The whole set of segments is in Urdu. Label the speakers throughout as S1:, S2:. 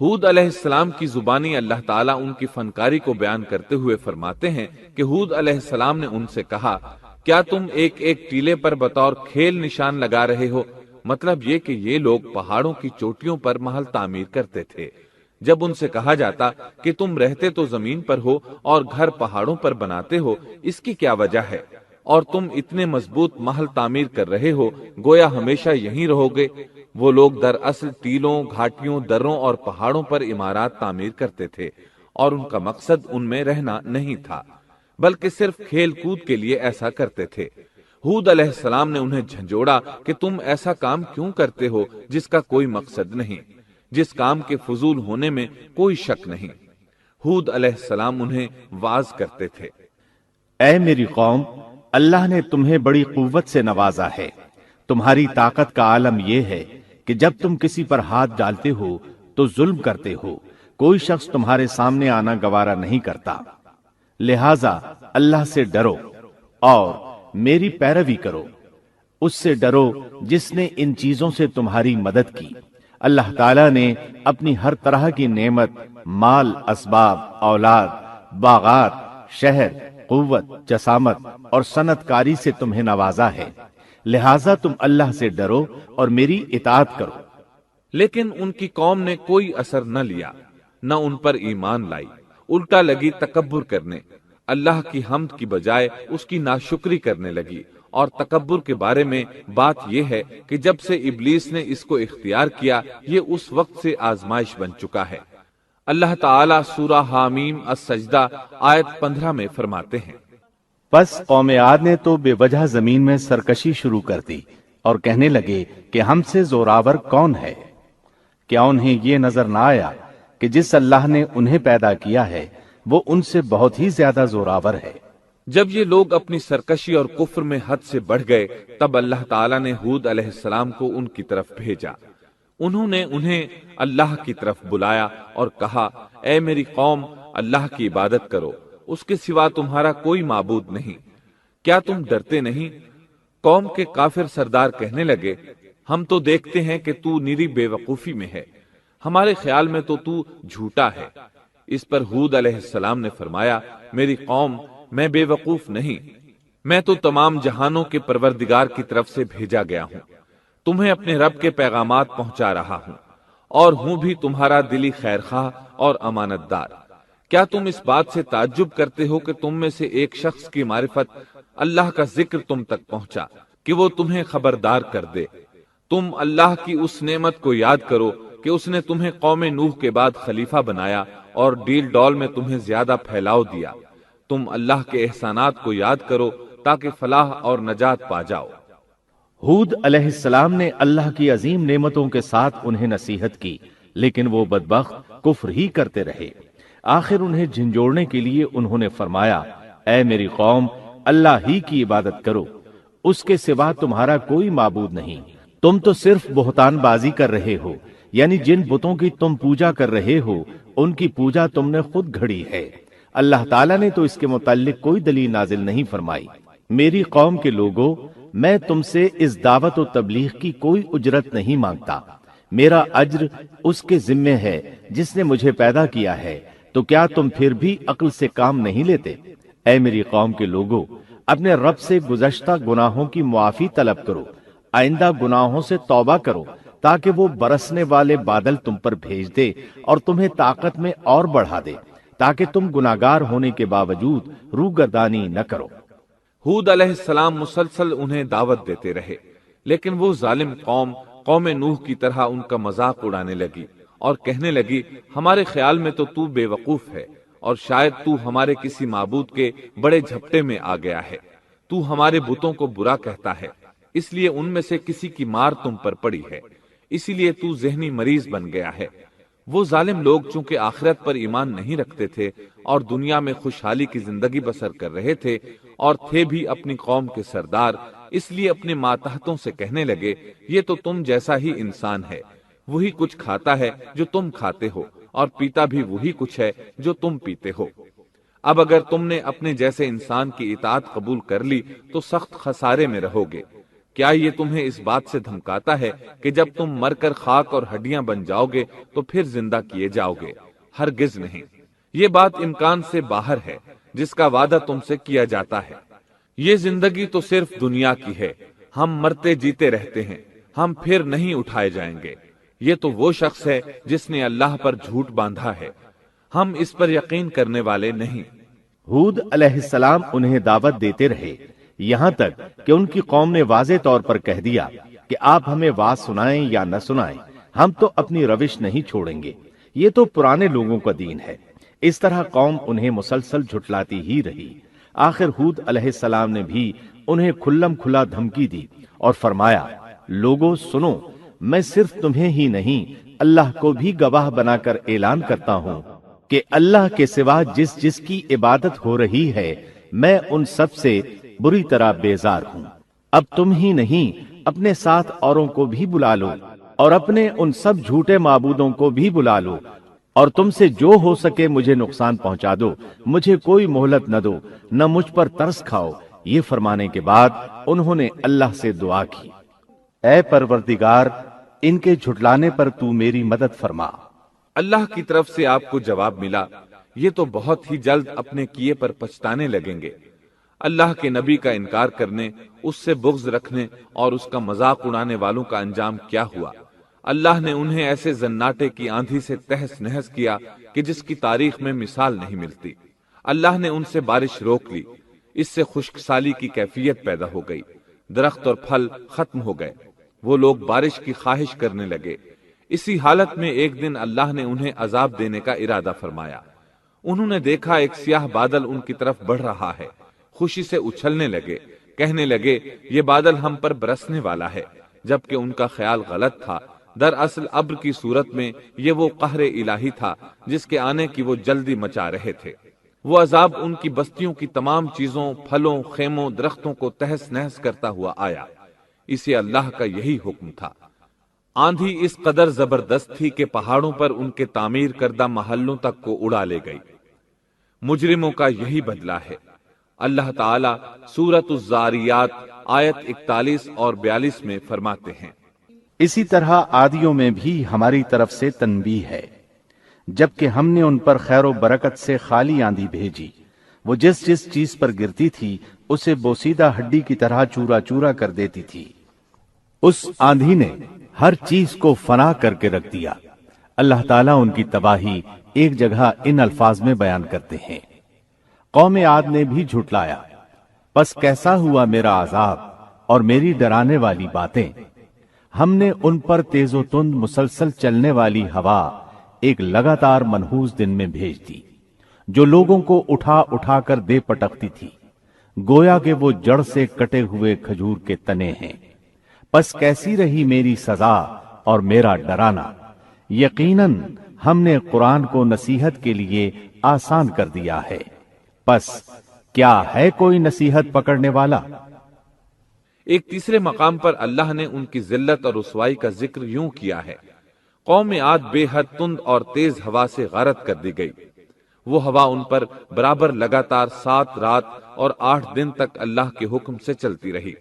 S1: ہود علیہ السلام کی زبانی اللہ تعالیٰ ان کی فنکاری کو بیان کرتے ہوئے فرماتے ہیں کہ ہود علیہ السلام نے ان سے کہا، کیا تم ایک ایک ٹیلے پر بطور کھیل نشان لگا رہے ہو؟ مطلب یہ کہ یہ لوگ پہاڑوں کی چوٹیوں پر محل تعمیر کرتے تھے۔ جب ان سے کہا جاتا کہ تم رہتے تو زمین پر ہو اور گھر پہاڑوں پر بناتے ہو، اس کی کیا وجہ ہے؟ اور تم اتنے مضبوط محل تعمیر کر رہے ہو، گویا ہمیشہ یہیں رہو گے۔ وہ لوگ دراصل ٹیلوں، گھاٹیوں، دروں اور پہاڑوں پر عمارات تعمیر کرتے تھے، اور ان کا مقصد ان میں رہنا نہیں تھا، بلکہ صرف کھیل کود کے لیے ایسا کرتے تھے۔ ہود علیہ السلام نے انہیں جھنجھوڑا کہ تم ایسا کام کیوں کرتے ہو جس کا کوئی مقصد نہیں، جس کام کے فضول ہونے میں کوئی شک نہیں۔ ہود علیہ السلام انہیں واعظ کرتے تھے۔
S2: اے میری قوم، اللہ نے تمہیں بڑی قوت سے نوازا ہے۔ تمہاری طاقت کا عالم یہ ہے کہ جب تم کسی پر ہاتھ ڈالتے ہو تو ظلم کرتے ہو، کوئی شخص تمہارے سامنے آنا گوارا نہیں کرتا۔ لہذا اللہ سے ڈرو اور میری پیروی کرو، اس سے ڈرو جس نے ان چیزوں سے تمہاری مدد کی۔ اللہ تعالیٰ نے اپنی ہر طرح کی نعمت، مال، اسباب، اولاد، باغات، شہر، قوت، جسامت اور صنعت کاری سے تمہیں نوازا ہے، لہذا تم اللہ سے ڈرو اور میری اطاعت کرو۔
S1: لیکن ان کی قوم نے کوئی اثر نہ لیا، نہ ان پر ایمان لائی، الٹا لگی تکبر کرنے، اللہ کی حمد کی بجائے اس کی ناشکری کرنے لگی۔ اور تکبر کے بارے میں بات یہ ہے کہ جب سے ابلیس نے اس کو اختیار کیا، یہ اس وقت سے آزمائش بن چکا ہے۔ اللہ تعالیٰ سورہ حامیم السجدہ آیت 15 میں فرماتے ہیں،
S2: پس قوم عاد نے تو بے وجہ زمین میں سرکشی شروع کر دی اور کہنے لگے کہ ہم سے زوراور کون ہے؟ کیا انہیں یہ نظر نہ آیا کہ جس اللہ نے انہیں پیدا کیا ہے وہ ان سے بہت ہی زیادہ زوراور ہے؟
S1: جب یہ لوگ اپنی سرکشی اور کفر میں حد سے بڑھ گئے، تب اللہ تعالیٰ نے ہود علیہ السلام کو ان کی طرف بھیجا۔ انہوں نے انہیں اللہ کی طرف بلایا اور کہا، اے میری قوم، اللہ کی عبادت کرو، اس کے سوا تمہارا کوئی معبود نہیں۔ کیا تم ڈرتے نہیں؟ قوم کے کافر سردار کہنے لگے، ہم تو دیکھتے ہیں کہ تو نری بے وقوفی میں ہے، ہمارے خیال میں تو جھوٹا ہے۔ اس پر ہود علیہ السلام نے فرمایا، میری قوم، میں بے وقوف نہیں، میں تو تمام جہانوں کے پروردگار کی طرف سے بھیجا گیا ہوں، تمہیں اپنے رب کے پیغامات پہنچا رہا ہوں، اور ہوں بھی تمہارا دلی خیر خواہ اور امانت دار۔ کیا تم اس بات سے تعجب کرتے ہو کہ تم میں سے ایک شخص کی معرفت، اللہ کا ذکر تم تک پہنچا کہ وہ تمہیں خبردار کر دے؟ تم اللہ کی اس نعمت کو یاد کرو کہ اس نے تمہیں قوم نوح کے بعد خلیفہ بنایا اور ڈیل ڈول میں تمہیں زیادہ پھیلاؤ دیا۔ تم اللہ کے احسانات کو یاد کرو تاکہ فلاح اور نجات پا جاؤ۔
S2: ہود علیہ السلام نے اللہ کی عظیم نعمتوں کے ساتھ انہیں نصیحت کی، لیکن وہ بدبخت کفر ہی کرتے رہے۔ آخر انہیں جھنجھوڑنے کے لیے انہوں نے فرمایا، اے میری قوم، اللہ ہی کی عبادت کرو، اس کے سوا تمہارا کوئی معبود نہیں۔ تم تو صرف بہتان بازی کر رہے ہو، یعنی جن بتوں کی تم پوجا کر رہے ہو ان کی پوجا تم نے خود گھڑی ہے۔ اللہ تعالیٰ نے تو اس کے متعلق کوئی دلیل نازل نہیں فرمائی۔ میری قوم کے لوگوں، میں تم سے اس دعوت و تبلیغ کی کوئی اجرت نہیں مانگتا، میرا اجر اس کے ذمے ہے جس نے مجھے پیدا کیا ہے، تو کیا تم پھر بھی عقل سے کام نہیں لیتے؟ اے میری قوم کے لوگوں، اپنے رب سے گزشتہ گناہوں کی معافی طلب کرو، آئندہ گناہوں سے توبہ کرو، تاکہ وہ برسنے والے بادل تم پر بھیج دے اور تمہیں طاقت میں اور بڑھا دے، تاکہ تم گناہگار ہونے کے باوجود روگردانی نہ کرو۔
S1: ہود علیہ السلام مسلسل انہیں دعوت دیتے رہے، لیکن وہ ظالم قوم نوح کی طرح ان کا مذاق اڑانے لگی اور کہنے لگی، ہمارے خیال میں تو بے وقوف ہے، اور شاید تو ہمارے کسی معبود کے بڑے جھپٹے میں آ گیا ہے، تو ہمارے بتوں کو برا کہتا ہے، اس لیے ان میں سے کسی کی مار تم پر پڑی ہے، اسی لیے تو ذہنی مریض بن گیا ہے۔ وہ ظالم لوگ چونکہ آخرت پر ایمان نہیں رکھتے تھے اور دنیا میں خوشحالی کی زندگی بسر کر رہے تھے اور تھے بھی اپنی قوم کے سردار، اس لیے اپنے ماتحتوں سے کہنے لگے، یہ تو تم جیسا ہی انسان ہے، وہی کچھ کھاتا ہے جو تم کھاتے ہو اور پیتا بھی وہی کچھ ہے جو تم پیتے ہو۔ اب اگر تم نے اپنے جیسے انسان کی اطاعت قبول کر لی تو سخت خسارے میں رہو گے۔ کیا یہ تمہیں اس بات سے دھمکاتا ہے کہ جب تم مر کر خاک اور ہڈیاں بن جاؤ گے تو پھر زندہ کیے جاؤ گے؟ ہرگز نہیں، یہ بات امکان سے باہر ہے جس کا وعدہ تم سے کیا جاتا ہے۔ یہ زندگی تو صرف دنیا کی ہے، ہم مرتے جیتے رہتے ہیں، ہم پھر نہیں اٹھائے جائیں گے۔ یہ تو وہ شخص ہے جس نے اللہ پر جھوٹ باندھا ہے، ہم اس پر یقین کرنے والے نہیں۔
S2: ہود علیہ السلام انہیں دعوت دیتے رہے یہاں تک کہ ان کی قوم نے واضح طور پر کہہ دیا کہ آپ ہمیں واز سنائیں یا نہ سنائیں، ہم تو اپنی روش نہیں چھوڑیں گے، یہ تو پرانے لوگوں کا دین ہے۔ اس طرح قوم انہیں مسلسل جھٹلاتی ہی رہی۔ آخر ہود علیہ السلام نے بھی انہیں کھلم کھلا دھمکی دی اور فرمایا، لوگوں سنو، میں صرف تمہیں ہی نہیں اللہ کو بھی گواہ بنا کر اعلان کرتا ہوں کہ اللہ کے سوا جس جس کی عبادت ہو رہی ہے میں ان سب سے بری طرح بیزار ہوں۔ اب تم ہی نہیں اپنے ساتھ اوروں کو بھی بلا لو اور اپنے ان سب جھوٹے معبودوں کو بھی بلا لو، اور تم سے جو ہو سکے مجھے نقصان پہنچا دو، مجھے کوئی مہلت نہ دو، نہ مجھ پر ترس کھاؤ۔ یہ فرمانے کے بعد انہوں نے اللہ سے دعا کی، اے پروردگار، ان کے جھٹلانے پر تو میری مدد فرما۔
S1: اللہ کی طرف سے آپ کو جواب ملا، یہ تو بہت ہی جلد اپنے کیے پر پچھتانے لگیں گے۔ اللہ کے نبی کا انکار کرنے، اس سے بغض رکھنے اور اس کا مذاق اڑانے والوں کا انجام کیا ہوا؟ اللہ نے انہیں ایسے زناٹے کی آندھی سے تہس نہس کیا کہ جس کی تاریخ میں مثال نہیں ملتی۔ اللہ نے ان سے بارش روک لی، اس سے خشک سالی کی کیفیت پیدا ہو گئی، درخت اور پھل ختم ہو گئے، وہ لوگ بارش کی خواہش کرنے لگے۔ اسی حالت میں ایک دن اللہ نے انہیں عذاب دینے کا ارادہ فرمایا۔ انہوں نے دیکھا ایک سیاہ بادل ان کی طرف بڑھ رہا ہے، خوشی سے اچھلنے لگے، کہنے لگے یہ بادل ہم پر برسنے والا ہے، جبکہ ان کا خیال غلط تھا۔ دراصل ابر کی صورت میں یہ وہ قہر الہی تھا جس کے آنے کی وہ جلدی مچا رہے تھے۔ وہ عذاب ان کی بستیوں کی تمام چیزوں، پھلوں، خیموں، درختوں کو تہس نہس کرتا ہوا آیا۔ اسے اللہ کا یہی حکم تھا۔ آندھی اس قدر زبردست تھی کہ پہاڑوں پر ان کے تعمیر کردہ محلوں تک کو اڑا لے گئی۔ مجرموں کا یہی بدلہ ہے۔ اللہ تعالیٰ سورۃ الزاریات آیت 41 اور 42 میں فرماتے ہیں،
S2: اسی طرح عادیوں میں بھی ہماری طرف سے تنبیہ ہے، جبکہ ہم نے ان پر خیر و برکت سے خالی آندھی بھیجی، وہ جس جس چیز پر گرتی تھی اسے بوسیدہ ہڈی کی طرح چورا چورا کر دیتی تھی۔ اس آندھی نے ہر چیز کو فنا کر کے رکھ دیا۔ اللہ تعالیٰ ان کی تباہی ایک جگہ ان الفاظ میں بیان کرتے ہیں، قوم عاد نے بھی جھٹلایا، پس کیسا ہوا میرا عذاب اور میری ڈرانے والی باتیں۔ ہم نے ان پر تیز و تند مسلسل چلنے والی ہوا ایک لگاتار منحوس دن میں بھیج دی، جو لوگوں کو اٹھا اٹھا کر دے پٹکتی تھی، گویا کہ وہ جڑ سے کٹے ہوئے کھجور کے تنے ہیں۔ پس کیسی رہی میری سزا اور میرا ڈرانا؟ یقیناً ہم نے قرآن کو نصیحت کے لیے آسان کر دیا ہے، پس کیا ہے کوئی نصیحت پکڑنے والا؟
S1: ایک تیسرے مقام پر اللہ نے ان کی ذلت اور رسوائی کا ذکر یوں کیا ہے، قوم عاد بے حد تند اور تیز ہوا سے غارت کر دی گئی۔ وہ ہوا ان پر برابر لگاتار 7 رات اور 8 دن تک اللہ کے حکم سے چلتی رہی۔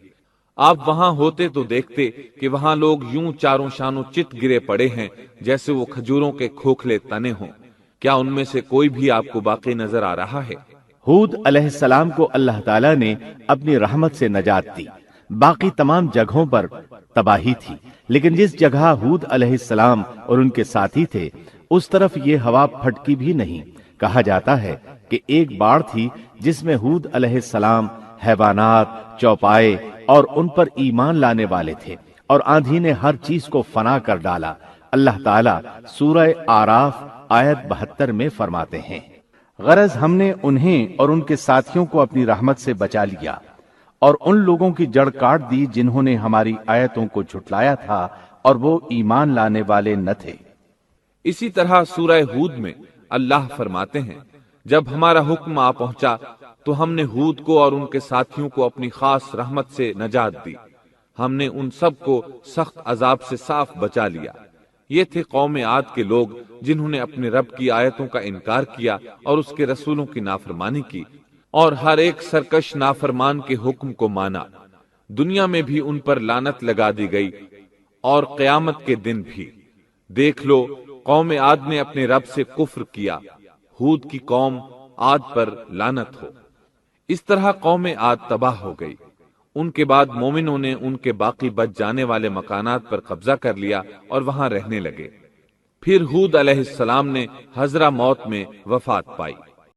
S1: آپ وہاں ہوتے تو دیکھتے کہ وہاں لوگ یوں چاروں شانوں چت گرے پڑے ہیں جیسے وہ کھجوروں کے کھوکھلے تنے ہوں۔ کیا ان میں سے کوئی بھی آپ کو باقی نظر آ رہا ہے؟
S2: ہود علیہ السلام کو اللہ تعالیٰ نے اپنی رحمت سے نجات دی۔ باقی تمام جگہوں پر تباہی تھی، لیکن جس جگہ ہود علیہ السلام اور ان کے ساتھی تھے اس طرف یہ ہوا پھٹکی بھی نہیں۔ کہا جاتا ہے کہ ایک باڑ تھی جس میں ہود علیہ السلام، حیوانات، چوپائے اور ان پر ایمان لانے والے تھے، اور آندھی نے ہر چیز کو فنا کر ڈالا۔ اللہ تعالیٰ سورہ آراف آیت 72 میں فرماتے ہیں، غرض ہم نے انہیں اور ان کے ساتھیوں کو اپنی رحمت سے بچا لیا اور ان لوگوں کی جڑ کاٹ دی جنہوں نے ہماری آیتوں کو جھٹلایا تھا اور وہ ایمان لانے والے نہ تھے۔
S1: اسی طرح سورہ ہود میں اللہ فرماتے ہیں، جب ہمارا حکم آ پہنچا تو ہم نے ہود کو اور ان کے ساتھیوں کو اپنی خاص رحمت سے نجات دی۔ ہم نے ان سب کو سخت عذاب سے صاف بچا لیا۔ یہ تھے قوم عاد کے لوگ جنہوں نے اپنے رب کی آیتوں کا انکار کیا اور اس کے رسولوں کی نافرمانی کی، اور ہر ایک سرکش نافرمان کے حکم کو مانا۔ دنیا میں بھی ان پر لعنت لگا دی گئی اور قیامت کے دن بھی۔ دیکھ لو قوم عاد نے اپنے رب سے کفر کیا، ہود کی قوم عاد پر لعنت ہو۔ اس طرح قوم عاد تباہ ہو گئی۔ ان کے بعد مومنوں نے ان کے باقی بچ جانے والے مکانات پر قبضہ کر لیا اور وہاں رہنے لگے۔ پھر ہود علیہ السلام نے حضرہ موت میں وفات پائی۔